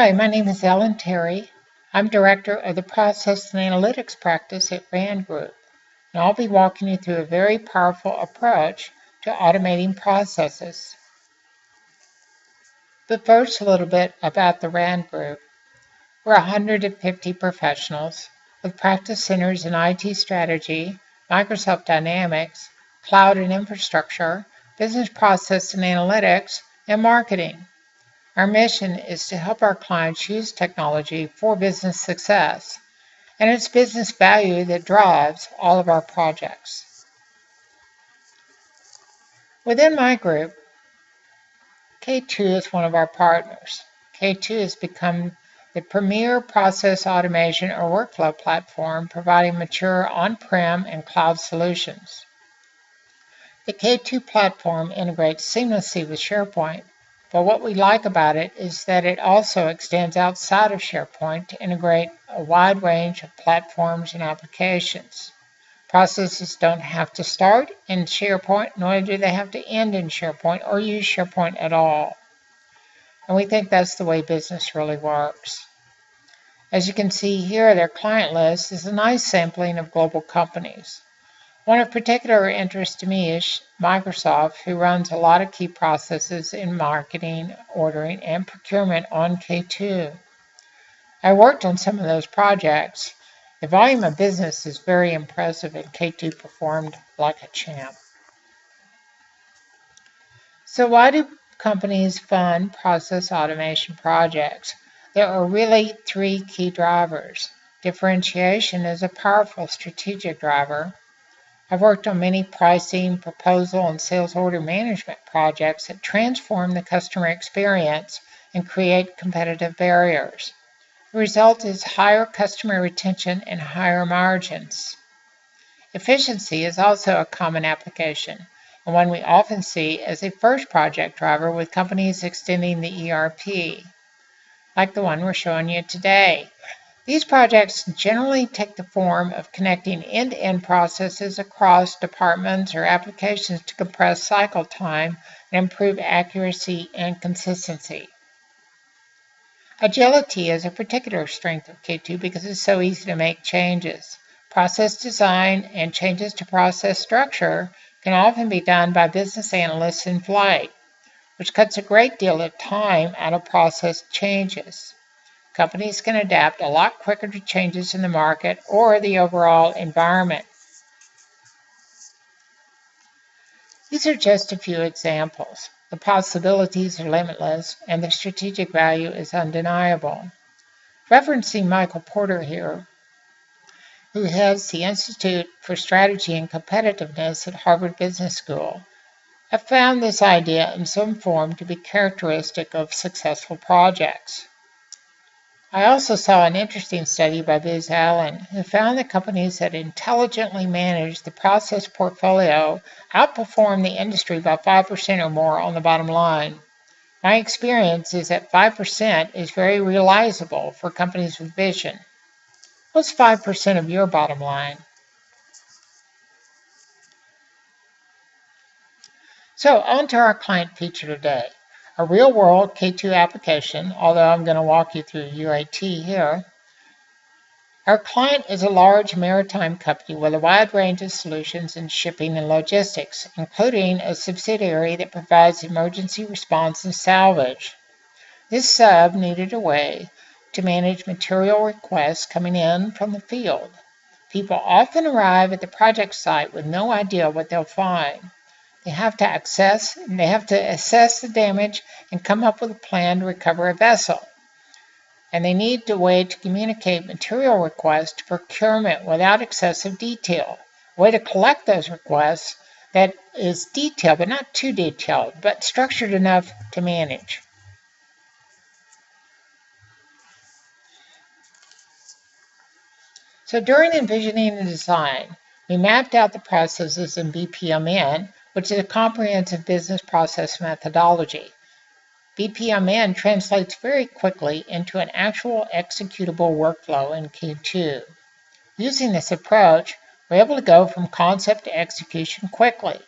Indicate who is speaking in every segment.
Speaker 1: Hi, my name is Ellen Terry. I'm Director of the Process and Analytics Practice at RAND Group, and I'll be walking you through a very powerful approach to automating processes. But first, a little bit about the RAND Group. We're 150 professionals with practice centers in IT strategy, Microsoft Dynamics, cloud and infrastructure, business process and analytics, and marketing. Our mission is to help our clients use technology for business success, and it's business value that drives all of our projects. Within my group, K2 is one of our partners. K2 has become the premier process automation or workflow platform providing mature on-prem and cloud solutions. The K2 platform integrates seamlessly with SharePoint, but what we like about it is that it also extends outside of SharePoint to integrate a wide range of platforms and applications. Processes don't have to start in SharePoint, nor do they have to end in SharePoint or use SharePoint at all. And we think that's the way business really works. As you can see here, their client list is a nice sampling of global companies. One of particular interest to me is Microsoft, who runs a lot of key processes in marketing, ordering, and procurement on K2. I worked on some of those projects. The volume of business is very impressive, and K2 performed like a champ. So why do companies fund process automation projects? There are really three key drivers. Differentiation is a powerful strategic driver. I've worked on many pricing, proposal, and sales order management projects that transform the customer experience and create competitive barriers. The result is higher customer retention and higher margins. Efficiency is also a common application, and one we often see as a first project driver with companies extending the ERP, like the one we're showing you today. These projects generally take the form of connecting end-to-end processes across departments or applications to compress cycle time and improve accuracy and consistency. Agility is a particular strength of K2 because it's so easy to make changes. Process design and changes to process structure can often be done by business analysts in flight, which cuts a great deal of time out of process changes. Companies can adapt a lot quicker to changes in the market or the overall environment. These are just a few examples. The possibilities are limitless, and the strategic value is undeniable. Referencing Michael Porter here, who heads the Institute for Strategy and Competitiveness at Harvard Business School, I found this idea in some form to be characteristic of successful projects. I also saw an interesting study by Biz Allen, who found that companies that intelligently manage the process portfolio outperform the industry by 5% or more on the bottom line. My experience is that 5% is very realizable for companies with vision. What's 5% of your bottom line? So on to our client feature today. A real-world K2 application, although I'm going to walk you through UAT here. Our client is a large maritime company with a wide range of solutions in shipping and logistics, including a subsidiary that provides emergency response and salvage. This sub needed a way to manage material requests coming in from the field. People often arrive at the project site with no idea what they'll find. They have to assess the damage and come up with a plan to recover a vessel. And they need a way to communicate material requests to procurement without excessive detail. A way to collect those requests that is detailed, but not too detailed, but structured enough to manage. So during envisioning and design, we mapped out the processes in BPMN, which is a comprehensive business process methodology. BPMN translates very quickly into an actual executable workflow in K2. Using this approach, we're able to go from concept to execution quickly.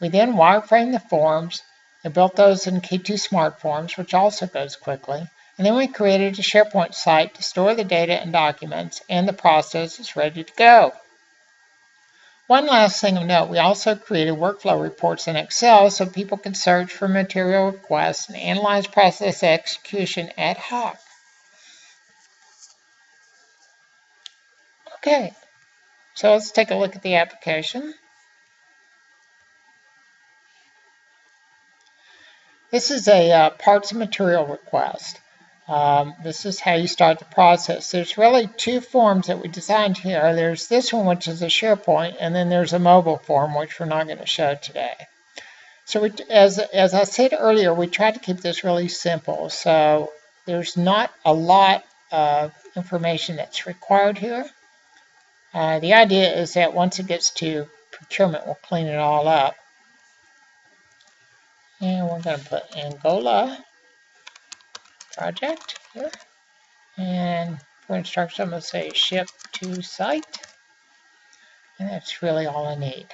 Speaker 1: We then wireframe the forms and built those in K2 Smart Forms, which also goes quickly, And then we created a SharePoint site to store the data and documents, and the process is ready to go. One last thing of note, we also created workflow reports in Excel so people can search for material requests and analyze process execution ad hoc. Okay, so let's take a look at the application. This is a parts and material request. This is how you start the process. There's really two forms that we designed here. There's this one, which is a SharePoint, and then there's a mobile form, which we're not going to show today. So as I said earlier, we tried to keep this really simple. So there's not a lot of information that's required here. The idea is that once it gets to procurement, we'll clean it all up. And we're going to put Angola project here. And for instructions, I'm going to say ship to site. And that's really all I need.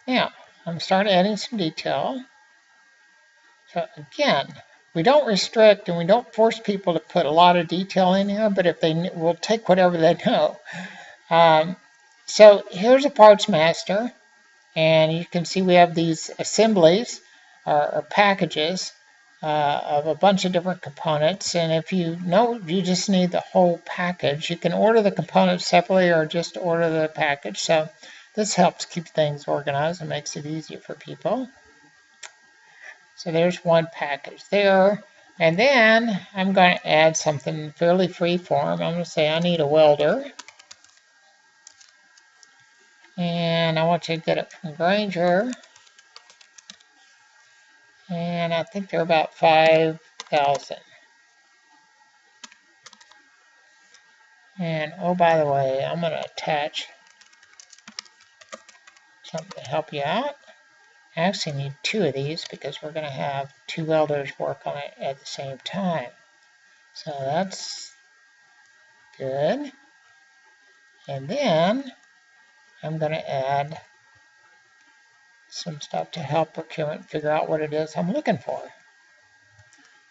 Speaker 1: Now, I'm going to start adding some detail. So again, we don't restrict and we don't force people to put a lot of detail in here, but if they will take whatever they know. So here's a parts master. And you can see we have these assemblies or packages of a bunch of different components. And if you know you just need the whole package, you can order the components separately or just order the package. So this helps keep things organized and makes it easier for people. So there's one package there. And then I'm going to add something fairly free form. I'm going to say I need a welder. And I want you to get it from Granger. And I think they're about 5,000. And oh, by the way, I'm going to attach something to help you out. I actually need 2 of these because we're going to have 2 welders work on it at the same time. So that's good. And then I'm going to add some stuff to help procurement figure out what it is I'm looking for.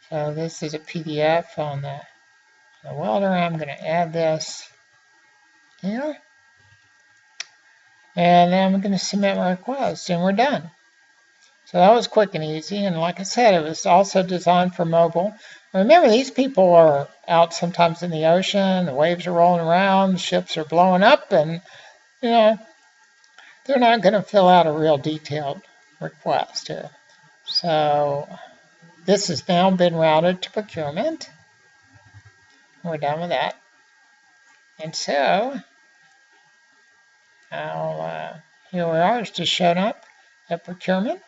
Speaker 1: So this is a PDF on the welder. I'm going to add this here. And then I'm going to submit my request, and we're done. So that was quick and easy. And like I said, it was also designed for mobile. Remember, these people are out sometimes in the ocean. The waves are rolling around. The ships are blowing up. And, you know, they're not going to fill out a real detailed request here. So this has now been routed to procurement. We're done with that. And so here we are. It's just shown up at procurement.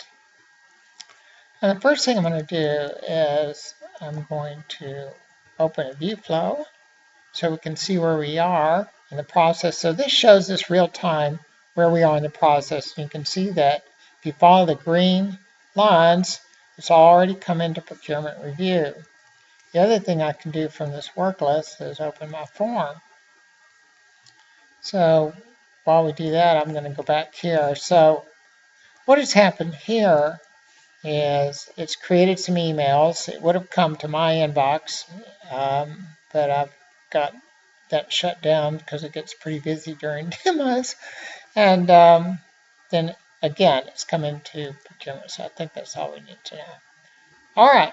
Speaker 1: And the first thing I'm going to do is I'm going to open a view flow so we can see where we are in the process. So this shows us real time where we are in the process. And you can see that if you follow the green lines, it's already come into procurement review. The other thing I can do from this work list is open my form. So while we do that, I'm going to go back here. So what has happened here is it's created some emails. It would have come to my inbox, but I've got that shut down because it gets pretty busy during demos. And then again, it's come into procurement. So I think that's all we need to know. All right.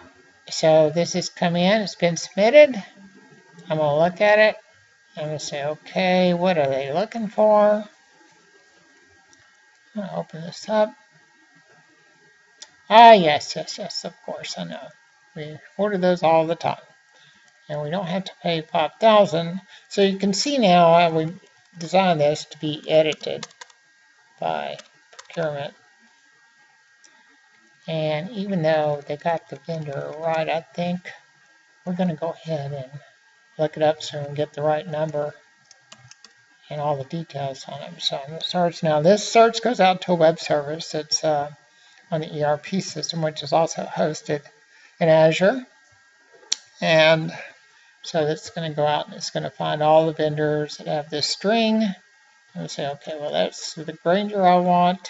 Speaker 1: So this has come in. It's been submitted. I'm going to look at it. I'm going to say, okay, what are they looking for? I'm going to open this up. Ah, yes, of course, I know. We order those all the time. And we don't have to pay 5,000. So you can see now how we designed this to be edited by procurement. And even though they got the vendor right, I think we're going to go ahead and look it up so we can get the right number and all the details on them. So I'm going to search now. This search goes out to a web service that's on the ERP system, which is also hosted in Azure. And so it's going to go out and it's going to find all the vendors that have this string. And say, okay, well, that's the Granger I want.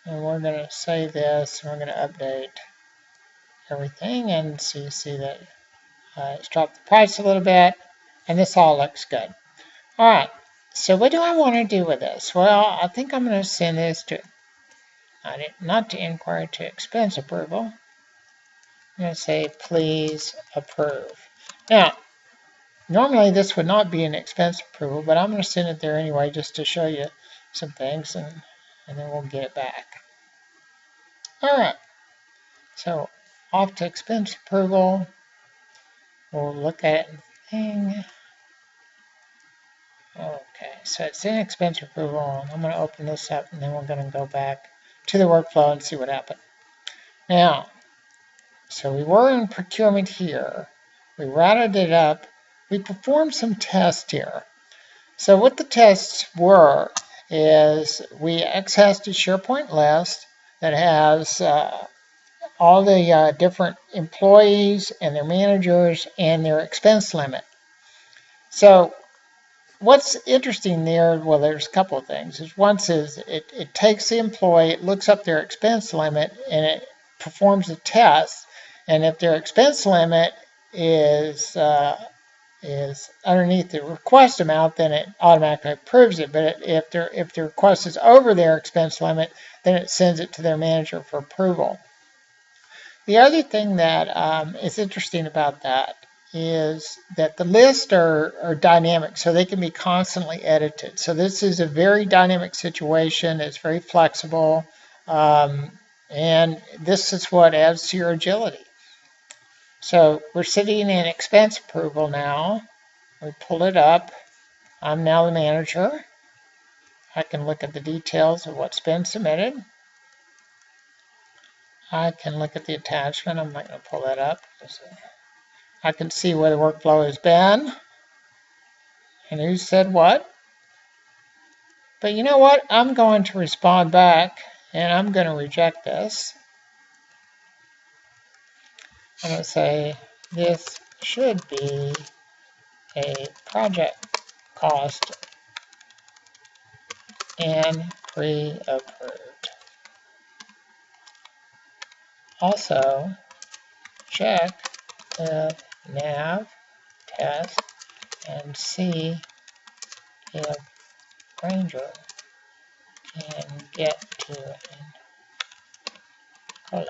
Speaker 1: And we're going to save this and we're going to update. everything, and so you see that it's dropped the price a little bit, and this all looks good. All right, so what do I want to do with this? Well, I think I'm going to send this to, not to inquiry, to expense approval. I'm going to say, please approve. Now, normally this would not be an expense approval, but I'm going to send it there anyway just to show you some things, and then we'll get it back. All right, so off to expense approval. We'll look at the thing. Okay, so it's in expense approval, and I'm going to open this up, and then we're going to go back to the workflow and see what happened. Now, so we were in procurement here. We routed it up. We performed some tests here. So what the tests were is we accessed a SharePoint list that has all the different employees and their managers and their expense limit. So what's interesting there, well, there's a couple of things. One is it takes the employee, it looks up their expense limit, and it performs a test. And if their expense limit is underneath the request amount, then it automatically approves it. But if the request is over their expense limit, then it sends it to their manager for approval. The other thing that is interesting about that is that the lists are dynamic, so they can be constantly edited. So this is a very dynamic situation. It's very flexible, and this is what adds to your agility. So we're sitting in expense approval now. We pull it up. I'm now the manager. I can look at the details of what's been submitted. I can look at the attachment. I'm not going to pull that up. I can see where the workflow has been and who said what. But you know what? I'm going to respond back, and I'm going to reject this. I'm going to say this should be a project cost and pre-approved. Also, check if NAV test and see if Ranger can get to an color.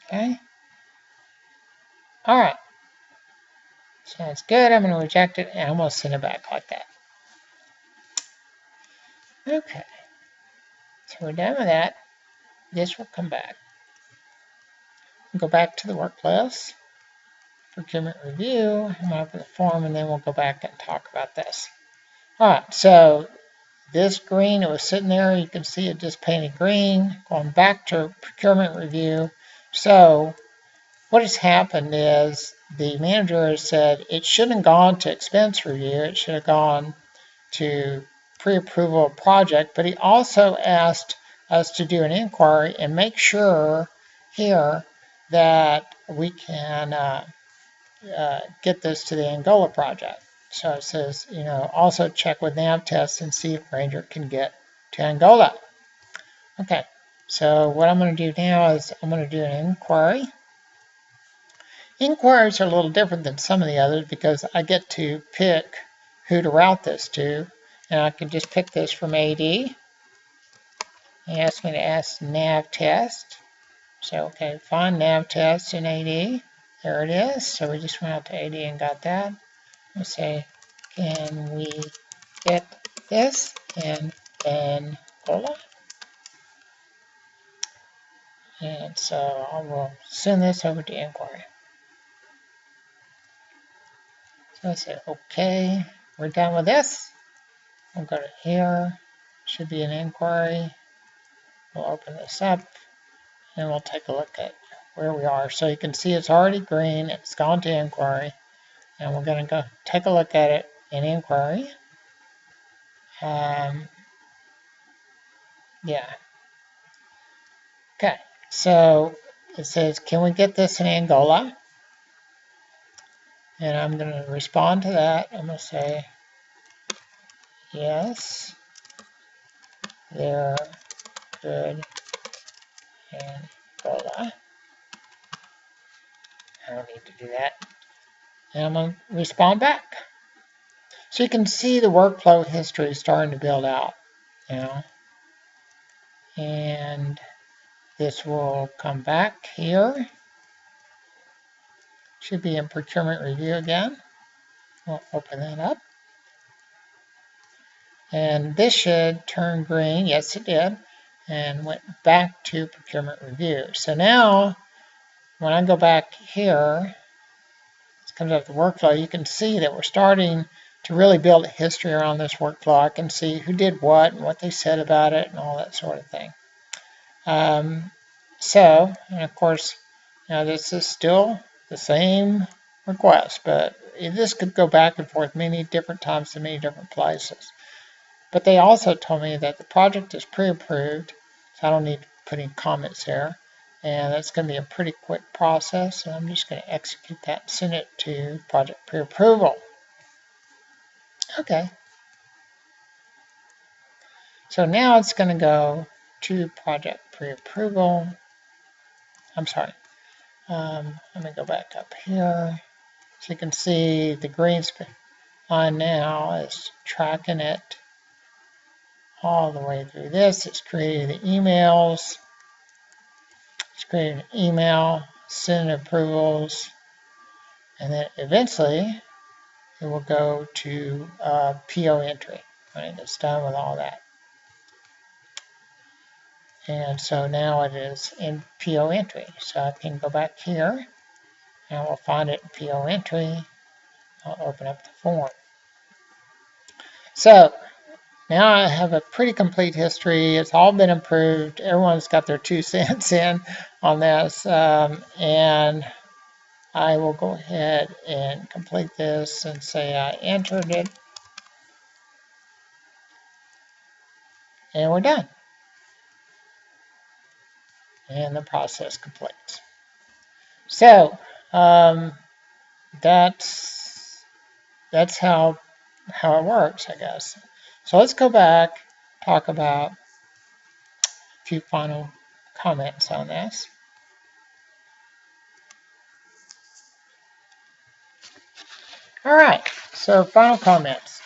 Speaker 1: Okay. All right. Sounds good. I'm going to reject it, and I'm going to send it back like that. Okay. So we're done with that. This will come back. We'll go back to the work list. Procurement review. I'm going to open the form, and then we'll go back and talk about this. All right. So this green, it was sitting there. You can see it just painted green. Going back to procurement review. So what has happened is the manager has said it shouldn't have gone to expense review. It should have gone to pre-approval project. But he also asked us to do an inquiry and make sure here that we can get this to the Angola project. So it says, you know, also check with NAV tests and see if Ranger can get to Angola. Okay, so what I'm going to do now is I'm going to do an inquiry. Inquiries are a little different than some of the others because I get to pick who to route this to. And I can just pick this from AD. He asked me to ask NAV test. So, okay, find NAV test in AD. There it is. So we just went out to AD and got that. We'll say, can we get this in Angola? And so I will send this over to inquiry. So I say, okay, we're done with this. We'll go to here. Should be an inquiry. We'll open this up and we'll take a look at where we are. So you can see it's already green. It's gone to inquiry. And we're going to go take a look at it in inquiry. Yeah. Okay. So it says, can we get this in Angola? And I'm going to respond to that. I'm going to say, yes, they're good in Angola. I don't need to do that. And I'm going to respond back. So you can see the workflow history starting to build out now. And this will come back here. Should be in procurement review again. We'll open that up. And this should turn green. Yes, it did. And went back to procurement review. So now, when I go back here, this comes up the workflow, you can see that we're starting to really build a history around this workflow. I can see who did what and what they said about it and all that sort of thing. And of course, now this is still the same request, but this could go back and forth many different times to many different places. But they also told me that the project is pre-approved, so I don't need to put in comments there. And that's going to be a pretty quick process. So I'm just going to execute that and send it to project pre-approval. Okay. So now it's going to go to project pre-approval. I'm sorry. Let me go back up here. So you can see the green line now is tracking it all the way through this. It's creating the emails. It's creating an email, send approvals, and then eventually it will go to PO entry when it gets done with all that. And so now it is in PO entry. So I can go back here and we'll find it in PO entry. I'll open up the form. So now I have a pretty complete history. It's all been approved. Everyone's got their 2 cents in on this. And I will go ahead and complete this and say I entered it. And we're done. And the process completes. So that's how it works, I guess. So let's go back, talk about a few final comments on this. All right, so final comments.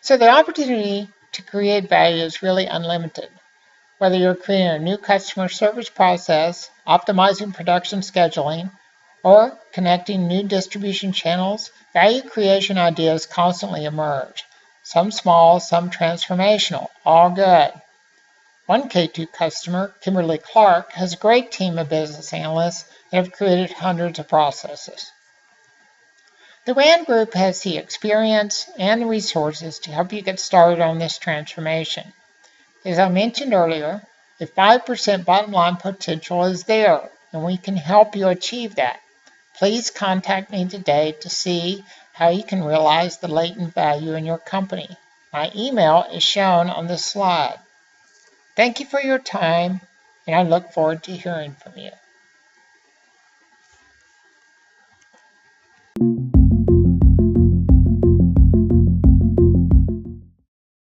Speaker 1: So the opportunity to create value is really unlimited. Whether you're creating a new customer service process, optimizing production scheduling, or connecting new distribution channels, value creation ideas constantly emerge. Some small, some transformational, all good. One K2 customer, Kimberly Clark, has a great team of business analysts that have created hundreds of processes. The RAND Group has the experience and the resources to help you get started on this transformation. As I mentioned earlier, a 5% bottom line potential is there, and we can help you achieve that. Please contact me today to see how you can realize the latent value in your company. My email is shown on this slide. Thank you for your time, and I look forward to hearing from you.